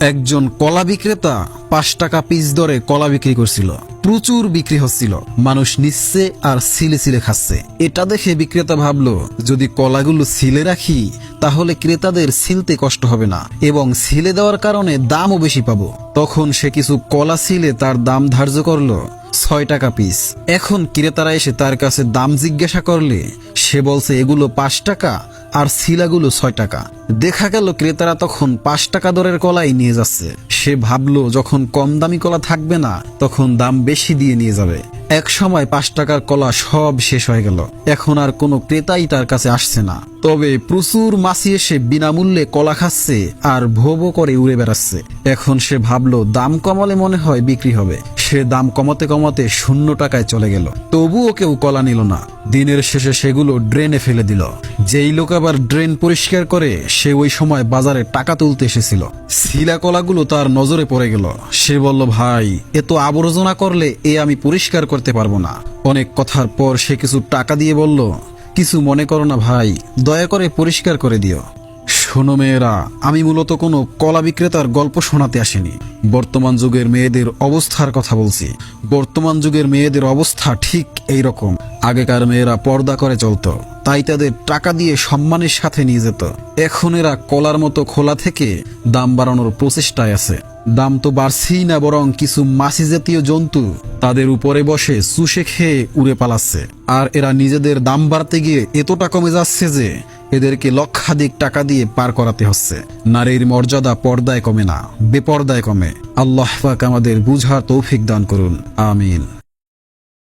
একজন কলা বিক্রেতা 5 টাকা পিস দরে কলা বিক্রি করছিল। প্রচুর বিক্রি হচ্ছিল, মানুষ নিচ্ছে আর ছিলে ছিলে খাচ্ছে। এটা দেখে বিক্রেতা ভাবলো, যদি কলাগুলো ছিলে রাখি তাহলে ক্রেতাদের ছিলতে কষ্ট হবে না এবং ছিলে দেওয়ার কারণে দামও বেশি পাবো। তখন সে কিছু কলা ছিলে তার দাম ধার্য করলো 6 টাকা পিস। এখন ক্রেতারা এসে তার কাছে দাম জিজ্ঞাসা করলে সে বলছে এগুলো 5 টাকা আর শিলাগুলো 6 টাকা। দেখা গেল ক্রেতারা তখন 5 টাকা দরের কলাই নিয়ে যাচ্ছে। সে ভাবলো যখন কম দামি কলা থাকবে না তখন দাম বেশি দিয়ে নিয়ে যাবে। এক সময় 5 টাকার কলা সব শেষ হয়ে গেল। এখন আর কোনো ক্রেতাই তার কাছে আসছে না। তবে প্রচুর মাছি এসে বিনামূল্যে কলা খাচ্ছে আর ভো ভো করে উড়ে বেড়াচ্ছে। এখন সে ভাবলো দাম কমালে মনে হয় বিক্রি হবে। সে দাম কমাতে কমাতে 0 টাকায় চলে গেল। তবুও কেউ কলা নিল না। দিনের শেষে সেগুলো ড্রেনে ফেলে দিল। যেই লোক আবার ড্রেন পরিষ্কার করে সে ওই সময় বাজারে টাকা তুলতে এসেছিল। শিলা কলাগুলো তার নজরে পড়ে গেল। সে বলল, ভাই এত আবর্জনা করলে আমি পরিষ্কার করতে পারবো না। অনেক কথার পর সে কিছু টাকা দিয়ে বলল, কিছু মনে করো না ভাই, দয়া করে পরিষ্কার করে দিও। শোনো মেয়েরা, আমি মূলত কোনো কলা বিক্রেতার গল্প শোনাতে আসিনি। বর্তমান যুগের মেয়েদের অবস্থার কথা বলছি। বর্তমান যুগের মেয়েদের অবস্থা ঠিক এই রকম। আগেকার মেয়েরা পর্দা করে চলতো, তাই তাদের টাকা দিয়ে সম্মানের সাথে নিয়ে যেত। এখন এরা কলার মতো খোলা থেকে দাম বাড়ানোর প্রচেষ্টায় আছে। দাম তো বাড়ছেই না, বরং কিছু মাছি জাতীয় জন্তু তাদের উপরে বসে চুষে খেয়ে উড়ে পালাচ্ছে। আর এরা নিজেদের দাম বাড়তে গিয়ে এতটা কমে যাচ্ছে যে এদেরকে লক্ষাধিক টাকা দিয়ে পার করাতে হচ্ছে। নারীর মর্যাদা পর্দায় কমে না, বেপর্দায় কমে। আল্লাহ পাক আমাদের বুঝার তৌফিক দান করুন, আমিন।